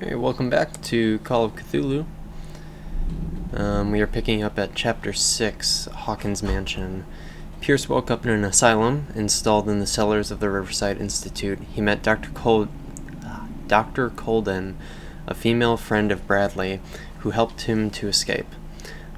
Hey, welcome back to Call of Cthulhu. We are picking up at Chapter 6, Hawkins' Mansion. Pierce woke up in an asylum, installed in the cellars of the Riverside Institute. He met Dr. Colden, a female friend of Bradley, who helped him to escape.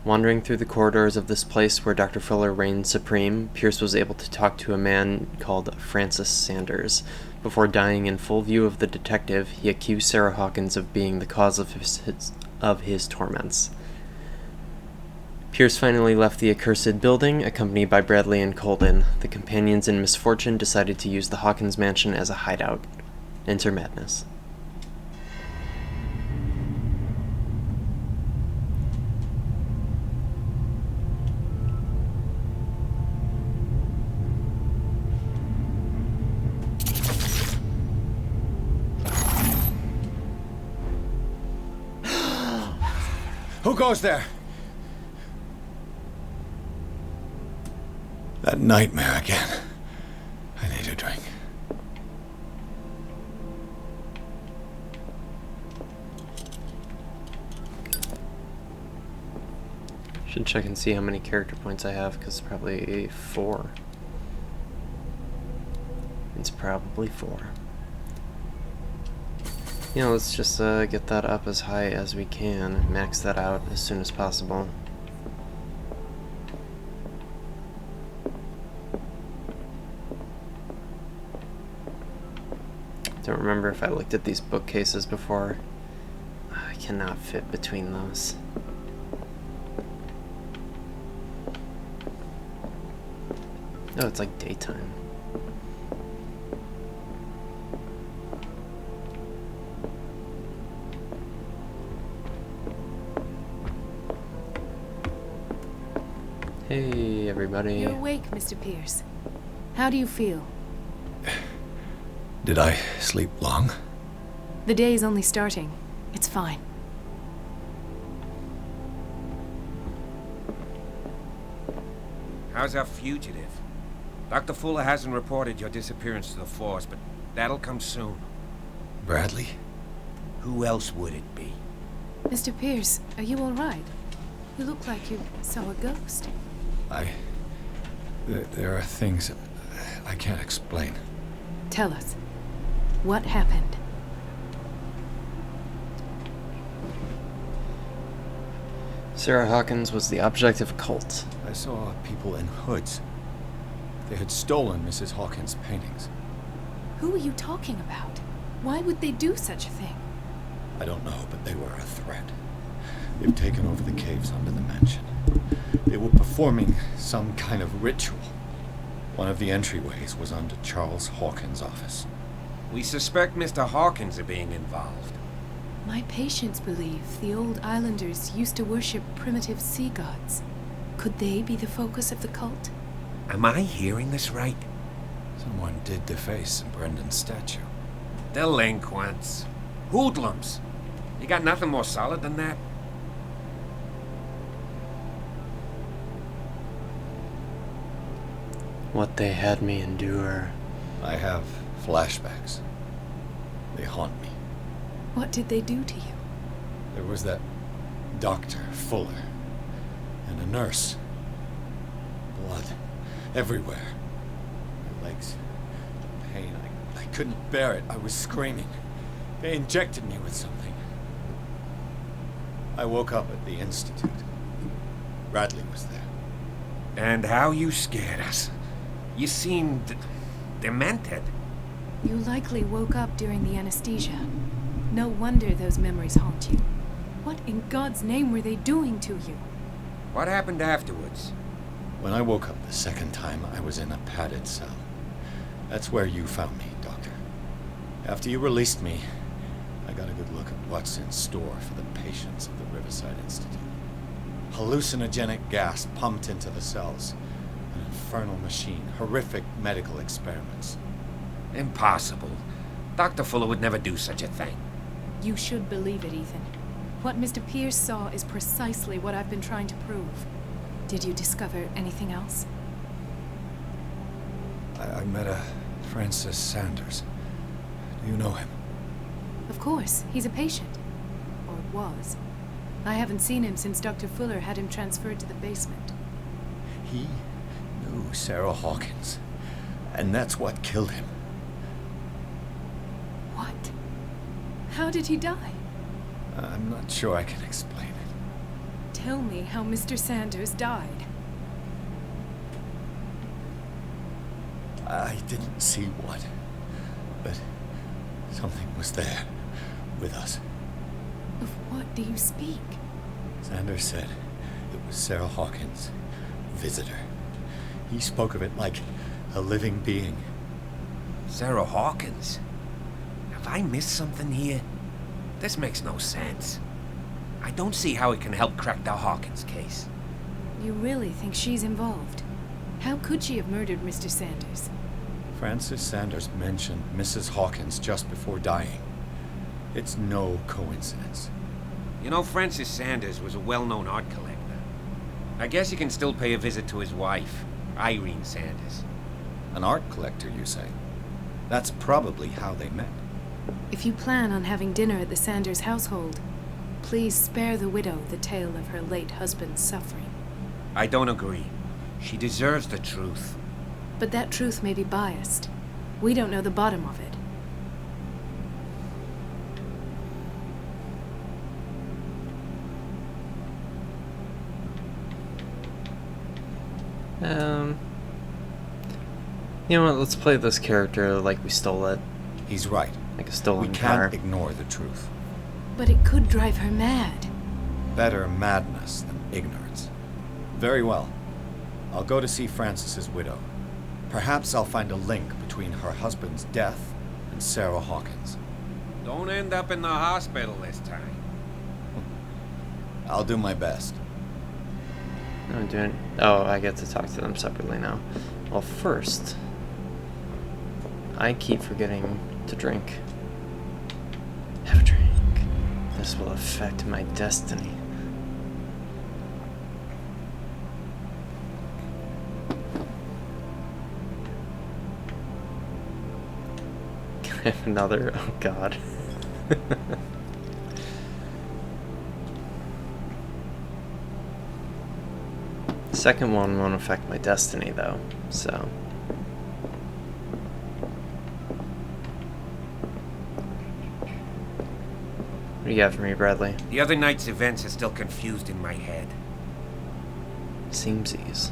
Wandering through the corridors of this place where Dr. Fuller reigned supreme, Pierce was able to talk to a man called Francis Sanders. Before dying in full view of the detective, he accused Sarah Hawkins of being the cause of his torments. Pierce finally left the accursed building, accompanied by Bradley and Colden. The companions in misfortune decided to use the Hawkins mansion as a hideout. Enter madness. Who goes there? That nightmare again. I need a drink. Should check and see how many character points I have, because it's probably 4. It's probably 4. Yeah, let's just get that up as high as we can, max that out as soon as possible. Don't remember if I looked at these bookcases before. I cannot fit between those. Oh, it's like daytime. Hey, everybody. You're awake, Mr. Pierce. How do you feel? Did I sleep long? The day's only starting. It's fine. How's our fugitive? Dr. Fuller hasn't reported your disappearance to the force, but that'll come soon. Bradley? Who else would it be? Mr. Pierce, are you all right? You look like you saw a ghost. There are things I can't explain. Tell us. What happened? Sarah Hawkins was the object of a cult. I saw people in hoods. They had stolen Mrs. Hawkins' paintings. Who are you talking about? Why would they do such a thing? I don't know, but they were a threat. They've taken over the caves under the mansion. They were performing some kind of ritual. One of the entryways was under Charles Hawkins' office. We suspect Mr. Hawkins of being involved. My patients believe the old islanders used to worship primitive sea gods. Could they be the focus of the cult? Am I hearing this right? Someone did deface Brendan's statue. Delinquents. Hoodlums. You got nothing more solid than that? What they had me endure. I have flashbacks. They haunt me. What did they do to you? There was that Dr. Fuller and a nurse. Blood everywhere. My legs. Pain. I couldn't bear it. I was screaming. They injected me with something. I woke up at the Institute. Bradley was there. And how you scared us. You seemed demented. You likely woke up during the anesthesia. No wonder those memories haunt you. What in God's name were they doing to you? What happened afterwards? When I woke up the second time, I was in a padded cell. That's where you found me, Doctor. After you released me, I got a good look at what's in store for the patients of the Riverside Institute. Hallucinogenic gas pumped into the cells. An infernal machine. Horrific medical experiments. Impossible. Dr. Fuller would never do such a thing. You should believe it, Ethan. What Mr. Pierce saw is precisely what I've been trying to prove. Did you discover anything else? I met a Francis Sanders. Do you know him? Of Of course, he's a patient. Or was. I haven't seen him since Dr. Fuller had him transferred to the basement. He knew Sarah Hawkins, and that's what killed him. What? How did he die? I'm not sure I can explain it. Tell me how Mr. Sanders died. I didn't see what, but something was there with us. Of what do you speak? Sanders said it was Sarah Hawkins' visitor. He spoke of it like a living being. Sarah Hawkins? Have I missed something here? This makes no sense. I don't see how it can help crack the Hawkins case. You really think she's involved? How could she have murdered Mr. Sanders? Francis Sanders mentioned Mrs. Hawkins just before dying. It's no coincidence. You know, Francis Sanders was a well-known art collector. I guess you can still pay a visit to his wife, Irene Sanders. An art collector, you say? That's probably how they met. If you plan on having dinner at the Sanders household, please spare the widow the tale of her late husband's suffering. I don't agree. She deserves the truth. But that truth may be biased. We don't know the bottom of it. You know what, let's play this character like we stole it. He's right. Like a stolen We car. can't ignore the truth. But it could drive her mad. Better madness than ignorance. Very well. I'll go to see Francis's widow. Perhaps I'll find a link between her husband's death and Sarah Hawkins. Don't end up in the hospital this time. I'll do my best. I'm doing... Oh, I get to talk to them separately now. Well, first, I keep forgetting to drink. Have a drink. This will affect my destiny. Can I have another? Oh, God. Second one won't affect my destiny, though, so... What do you got for me, Bradley? The other night's events are still confused in my head. Seamsies.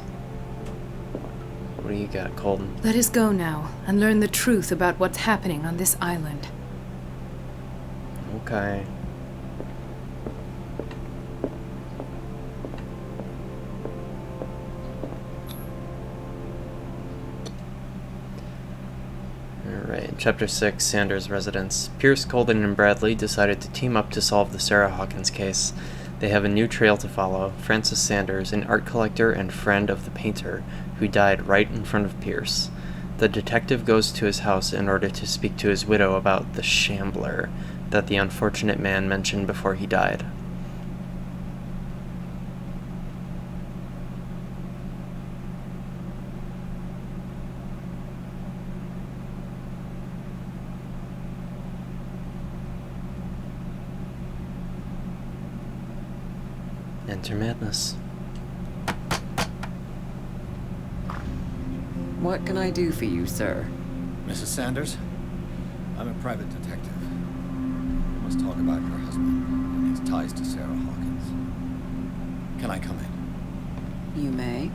What do you got, Colden? Let us go now and learn the truth about what's happening on this island. Okay. Alright, Chapter 6, Sanders' Residence. Pierce, Colden, and Bradley decided to team up to solve the Sarah Hawkins case. They have a new trail to follow. Francis Sanders, an art collector and friend of the painter, who died right in front of Pierce. The detective goes to his house in order to speak to his widow about the Shambler that the unfortunate man mentioned before he died. Enter madness. What can I do for you, sir? Mrs. Sanders, I'm a private detective. We must talk about your husband and his ties to Sarah Hawkins. Can I come in? You may.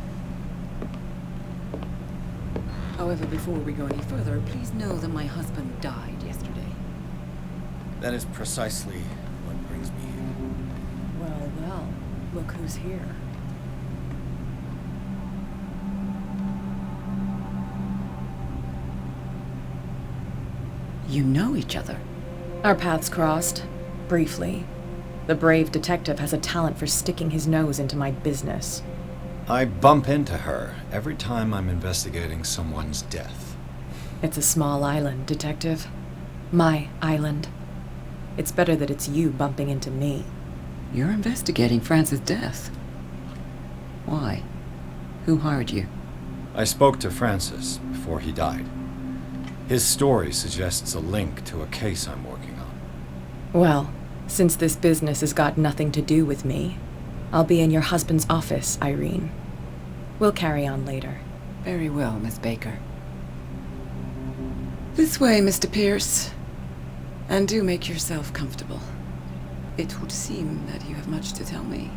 However, before we go any further, please know that my husband died yesterday. That is precisely what brings me here. Well, well, look who's here. You know each other. Our paths crossed, briefly. The brave detective has a talent for sticking his nose into my business. I bump into her every time I'm investigating someone's death. It's a small island, detective. My island. It's better that it's you bumping into me. You're investigating Francis' death. Why? Who hired you? I spoke to Francis before he died. His story suggests a link to a case I'm working on. Well, since this business has got nothing to do with me, I'll be in your husband's office, Irene. We'll carry on later. Very well, Miss Baker. This way, Mr. Pierce. And do make yourself comfortable. It would seem that you have much to tell me.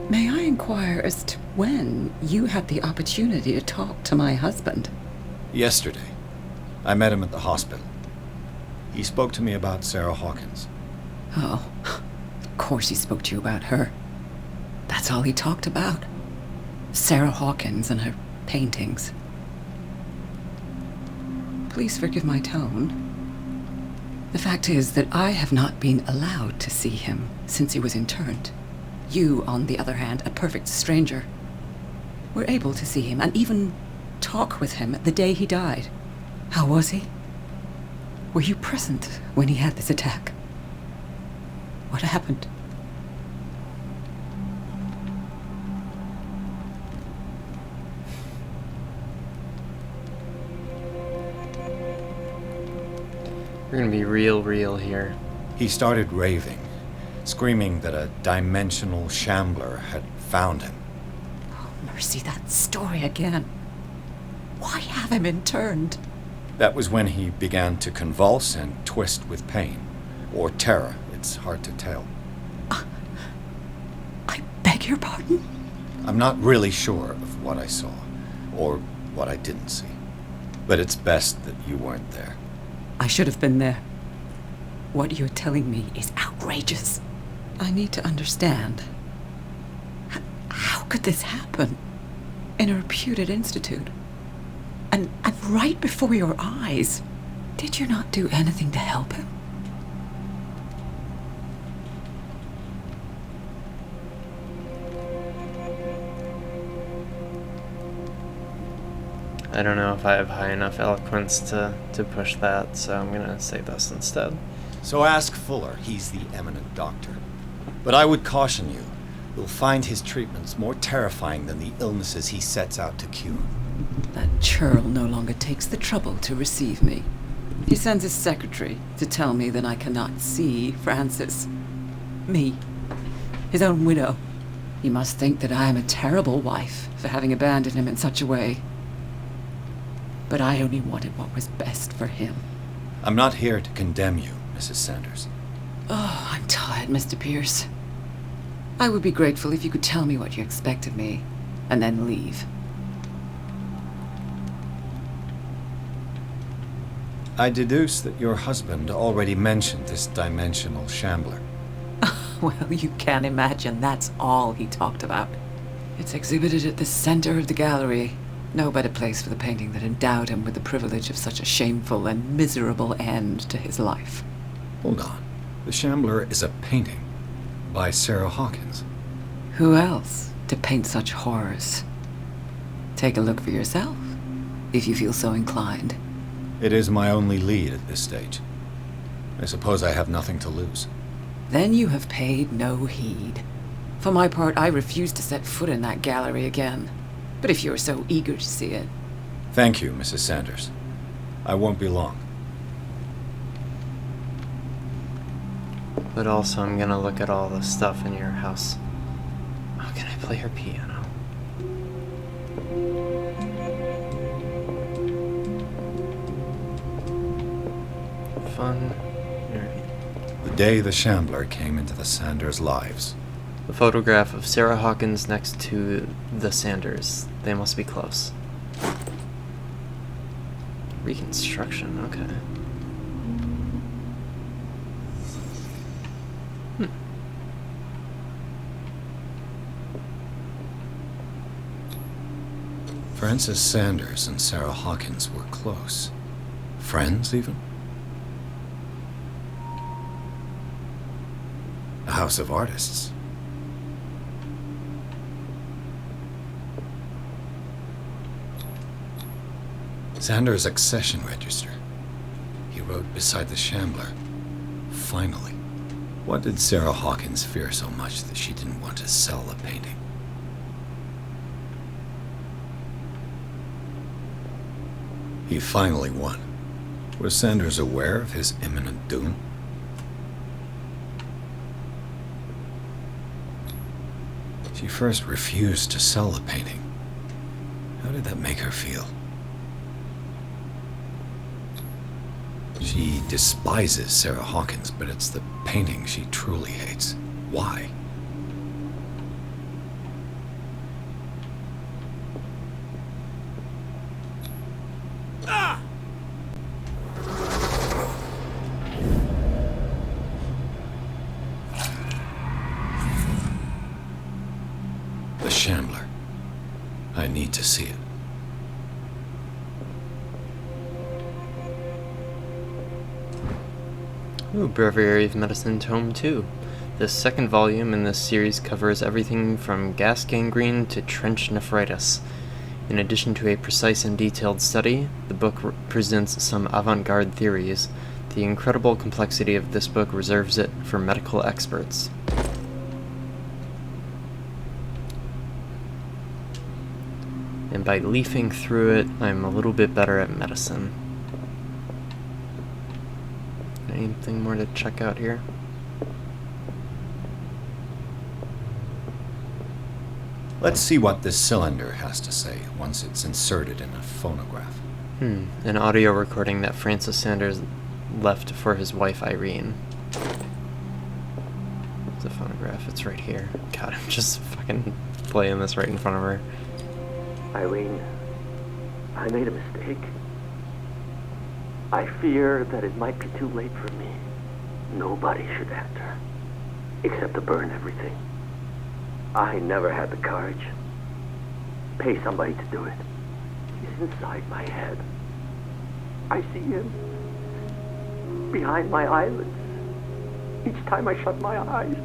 May I inquire as to when you had the opportunity to talk to my husband? Yesterday. I met him at the hospital. He spoke to me about Sarah Hawkins. Oh, of course he spoke to you about her. That's all he talked about. Sarah Hawkins and her paintings. Please forgive my tone. The fact is that I have not been allowed to see him since he was interned. You, on the other hand, a perfect stranger, were able to see him and even talk with him the day he died. How was he? Were you present when he had this attack? What happened? We're gonna be real here. He started raving, screaming that a dimensional Shambler had found him. Oh, mercy, that story again. Why have him interned? That was when he began to convulse and twist with pain. Or terror, it's hard to tell. I beg your pardon? I'm not really sure of what I saw, or what I didn't see. But it's best that you weren't there. I should have been there. What you're telling me is outrageous. I need to understand. How could this happen? In a reputed institute? And right before your eyes? Did you not do anything to help him? I don't know if I have high enough eloquence to push that, so I'm gonna say this instead. So ask Fuller, he's the eminent doctor. But I would caution you, you'll find his treatments more terrifying than the illnesses he sets out to cure. That churl no longer takes the trouble to receive me. He sends his secretary to tell me that I cannot see Francis. Me, his own widow. He must think that I am a terrible wife for having abandoned him in such a way. But I only wanted what was best for him. I'm not here to condemn you, Mrs. Sanders. Oh, I'm tired, Mr. Pierce. I would be grateful if you could tell me what you expect of me, and then leave. I deduce that your husband already mentioned this dimensional Shambler. Well, you can't imagine that's all he talked about. It's exhibited at the center of the gallery. No better place for the painting that endowed him with the privilege of such a shameful and miserable end to his life. Hold on. The Shambler is a painting by Sarah Hawkins. Who else to paint such horrors? Take a look for yourself, if you feel so inclined. It is my only lead at this stage. I suppose I have nothing to lose. Then you have paid no heed. For my part, I refuse to set foot in that gallery again. But if you're so eager to see it... Thank you, Mrs. Sanders. I won't be long. But also, I'm gonna look at all the stuff in your house. How can I play her piano? Fun. Alright. The day the Shambler came into the Sanders' lives. The photograph of Sarah Hawkins next to the Sanders. They must be close. Reconstruction, okay. Francis Sanders and Sarah Hawkins were close. Friends, even? A house of artists. Sanders' accession register. He wrote beside the Shambler. Finally. What did Sarah Hawkins fear so much that she didn't want to sell the painting? He finally won. Was Sanders aware of his imminent doom? She first refused to sell the painting. How did that make her feel? She despises Sarah Hawkins, but it's the painting she truly hates. Why? The Shambler. I need to see it. Ooh, Breviary of Medicine Tome 2. The second volume in this series covers everything from gas gangrene to trench nephritis. In addition to a precise and detailed study, the book presents some avant-garde theories. The incredible complexity of this book reserves it for medical experts. And by leafing through it, I'm a little bit better at medicine. Anything more to check out here? Let's see what this cylinder has to say once it's inserted in a phonograph. An audio recording that Francis Sanders left for his wife Irene. The phonograph, it's right here. God, I'm just fucking playing this right in front of her. Irene, I made a mistake. I fear that it might be too late for me. Nobody should enter, except to burn everything. I never had the courage. Pay somebody to do it. He's inside my head. I see him behind my eyelids each time I shut my eyes.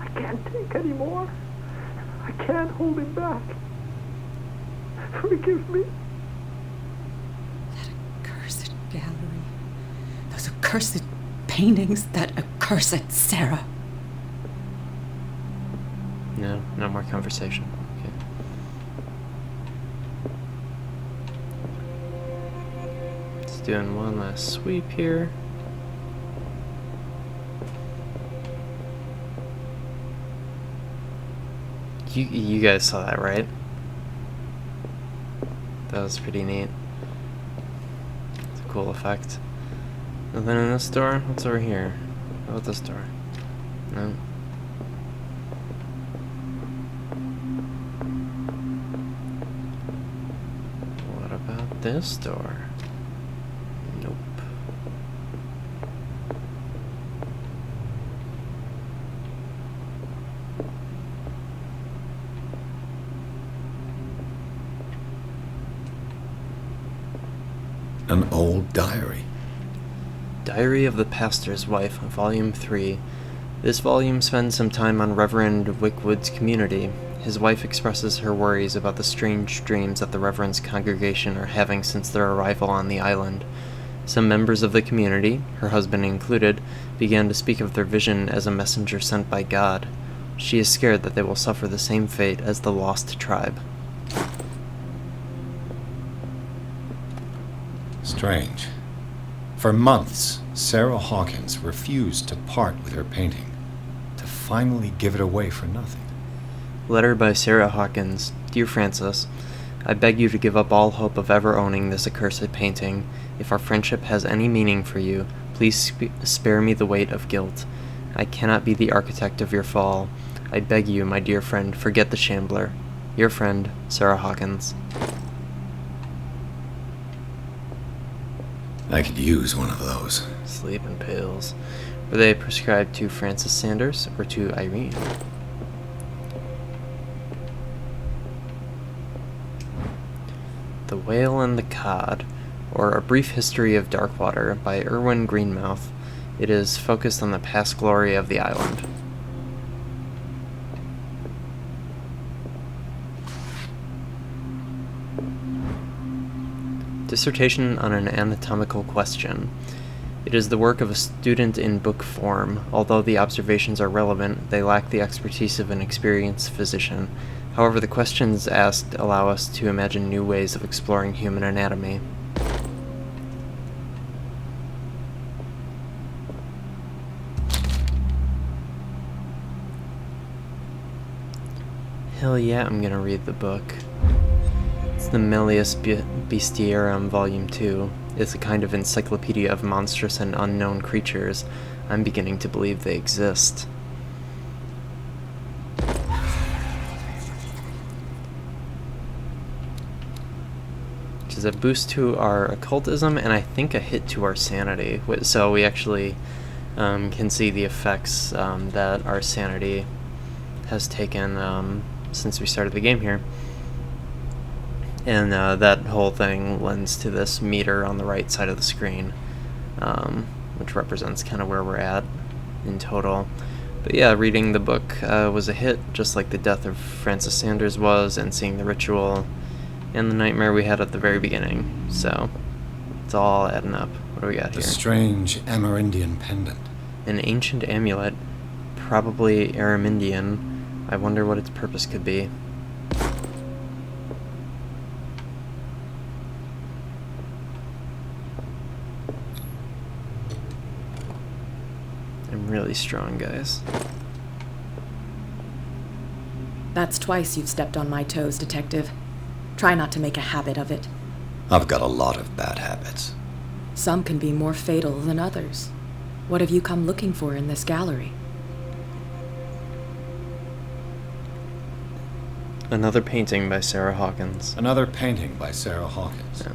I can't take any more. I can't hold him back. Forgive me. That accursed gallery. Those accursed paintings. That accursed Sarah. No more conversation. Okay. Just doing one last sweep here. You guys saw that, right? That was pretty neat. It's a cool effect. Nothing in this door? What's over here? How about this door? No. What about this door? Nope. An old diary. Diary of the Pastor's Wife, Volume 3. This volume spends some time on Reverend Wickwood's community. His wife expresses her worries about the strange dreams that the Reverend's congregation are having since their arrival on the island. Some members of the community, her husband included, began to speak of their vision as a messenger sent by God. She is scared that they will suffer the same fate as the lost tribe. Strange. For months, Sarah Hawkins refused to part with her painting, to finally give it away for nothing. Letter by Sarah Hawkins. Dear Francis, I beg you to give up all hope of ever owning this accursed painting. If our friendship has any meaning for you, please spare me the weight of guilt. I cannot be the architect of your fall. I beg you, my dear friend, forget the Shambler. Your friend, Sarah Hawkins. I could use one of those. Sleeping pills. Were they prescribed to Francis Sanders or to Irene? The Whale and the Cod, or A Brief History of Darkwater by Irwin Greenmouth. It is focused on the past glory of the island. Dissertation on an anatomical question. It is the work of a student in book form. Although the observations are relevant, they lack the expertise of an experienced physician. However, the questions asked allow us to imagine new ways of exploring human anatomy. Hell yeah, I'm gonna read the book. It's the Melius Bestiarum, Volume 2. It's a kind of encyclopedia of monstrous and unknown creatures. I'm beginning to believe they exist. Which is a boost to our occultism and I think a hit to our sanity. So we actually can see the effects that our sanity has taken since we started the game here. And that whole thing lends to this meter on the right side of the screen, which represents kind of where we're at in total. But yeah, reading the book was a hit, just like the death of Francis Sanders was, and seeing the ritual and the nightmare we had at the very beginning. So it's all adding up. What do we got here? A strange Amerindian pendant. An ancient amulet, probably Aramindian. I wonder what its purpose could be. I'm really strong, guys. That's twice you've stepped on my toes, Detective. Try not to make a habit of it. I've got a lot of bad habits. Some can be more fatal than others. What have you come looking for in this gallery? Another painting by Sarah Hawkins. Another painting by Sarah Hawkins. Yeah.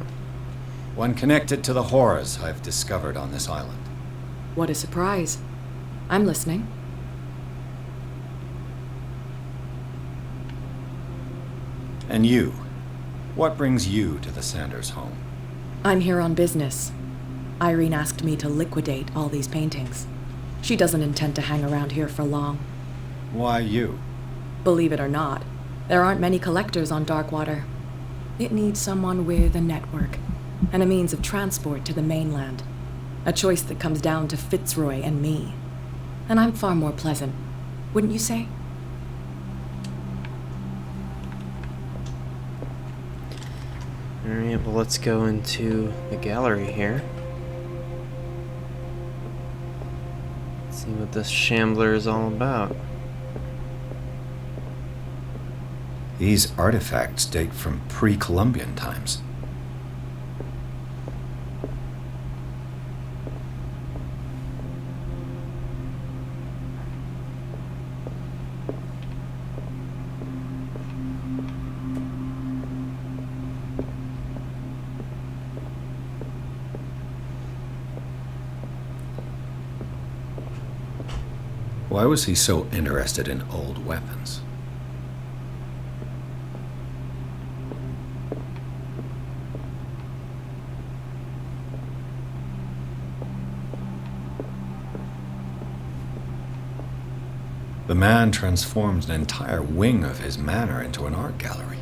One connected to the horrors I've discovered on this island. What a surprise. I'm listening. And you? What brings you to the Sanders home? I'm here on business. Irene asked me to liquidate all these paintings. She doesn't intend to hang around here for long. Why you? Believe it or not, there aren't many collectors on Darkwater. It needs someone with a network and a means of transport to the mainland. A choice that comes down to Fitzroy and me. And I'm far more pleasant, wouldn't you say? Alright, well, let's go into the gallery here. See what this Shambler is all about. These artifacts date from pre-Columbian times. Why was he so interested in old weapons? The man transformed an entire wing of his manor into an art gallery.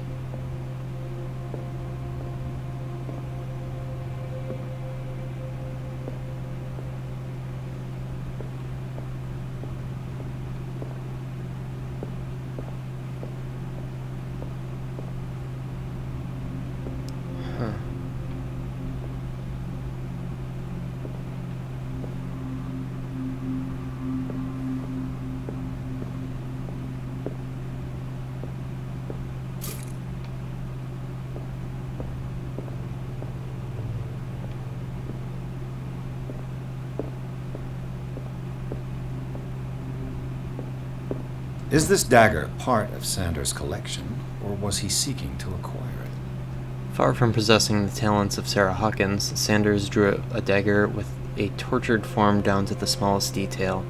Is this dagger part of Sanders' collection, or was he seeking to acquire it? Far from possessing the talents of Sarah Hawkins, Sanders drew a dagger with a tortured form down to the smallest detail.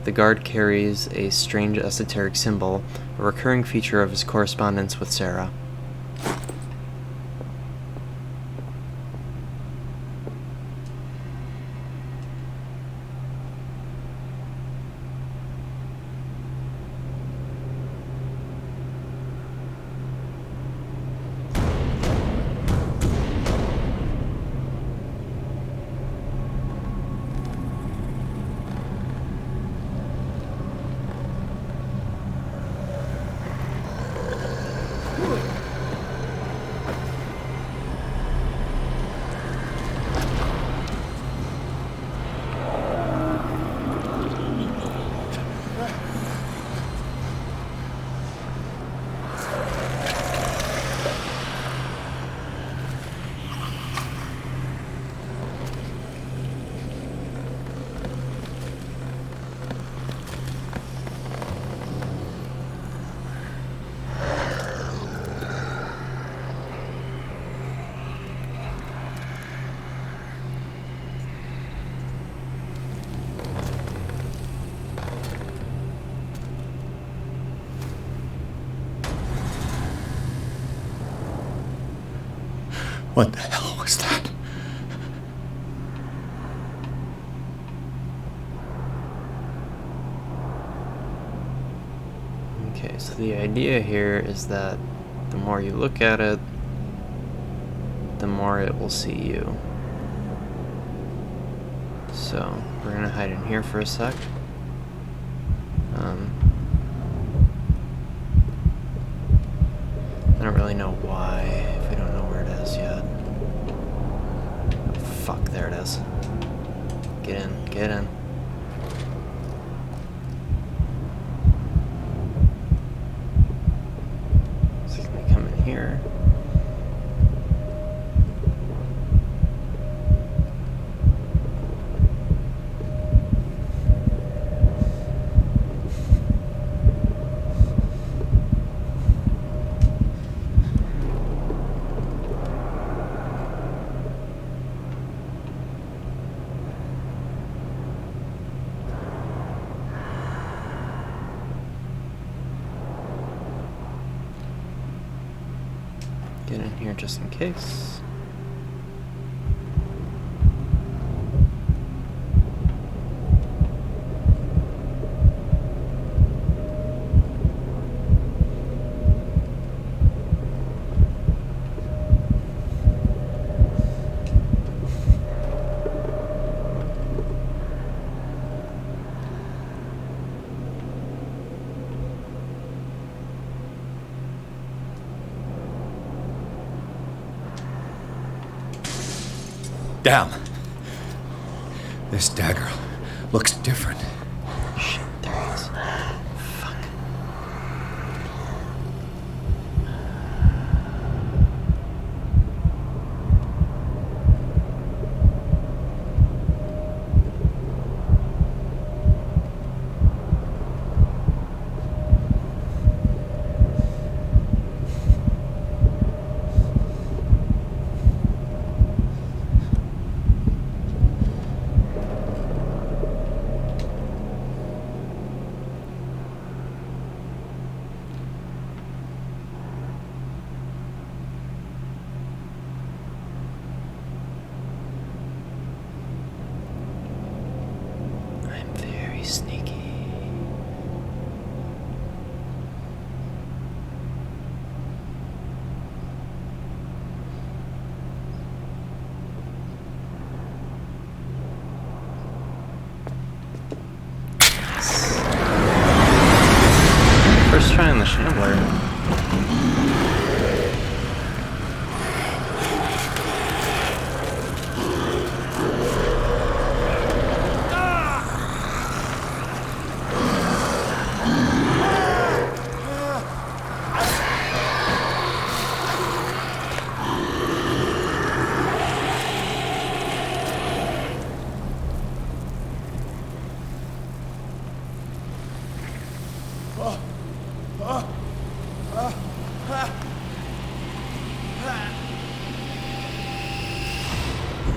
The guard carries a strange esoteric symbol, a recurring feature of his correspondence with Sarah. What the hell was that? Okay, so the idea here is that the more you look at it, the more it will see you. So, we're gonna hide in here for a sec. I don't really know why, if we don't know where it is yet. Oh, fuck, there it is. Get in, get in. So can we come in here? Get in here just in case. Damn. This dagger looks different. Shit, there he is. Fuck. I'm very sneaky. First try on the Shambler.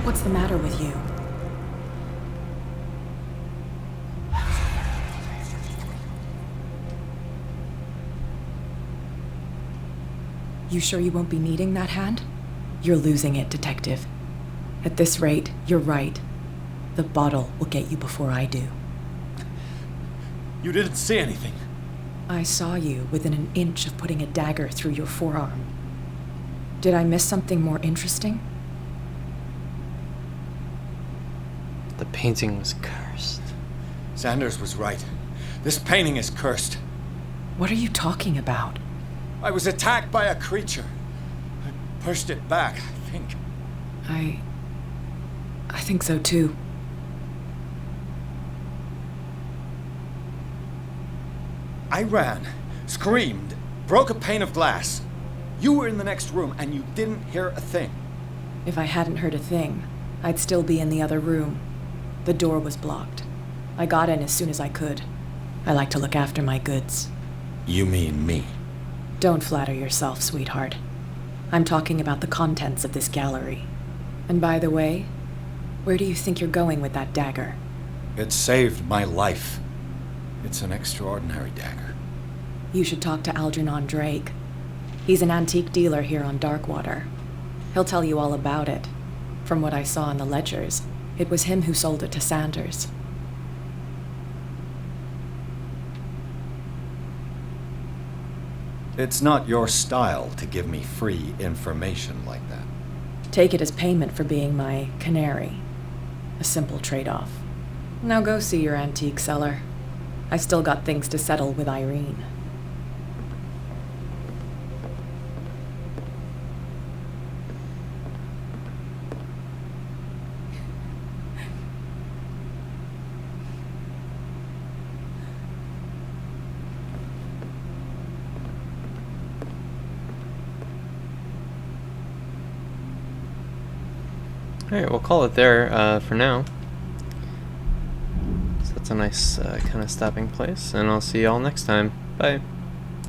What's the matter with you? You sure you won't be needing that hand? You're losing it, Detective. At this rate, you're right. The bottle will get you before I do. You didn't see anything. I saw you within an inch of putting a dagger through your forearm. Did I miss something more interesting? The painting was cursed. Sanders was right. This painting is cursed. What are you talking about? I was attacked by a creature. I pushed it back, I think. I think so too. I ran, screamed, broke a pane of glass. You were in the next room and you didn't hear a thing. If I hadn't heard a thing, I'd still be in the other room. The door was blocked. I got in as soon as I could. I like to look after my goods. You mean me? Don't flatter yourself, sweetheart. I'm talking about the contents of this gallery. And by the way, where do you think you're going with that dagger? It saved my life. It's an extraordinary dagger. You should talk to Algernon Drake. He's an antique dealer here on Darkwater. He'll tell you all about it. From what I saw in the ledgers, it was him who sold it to Sanders. It's not your style to give me free information like that. Take it as payment for being my canary. A simple trade-off. Now go see your antique seller. I still got things to settle with Irene. Alright, we'll call it there for now. So that's a nice kind of stopping place, and I'll see you all next time. Bye.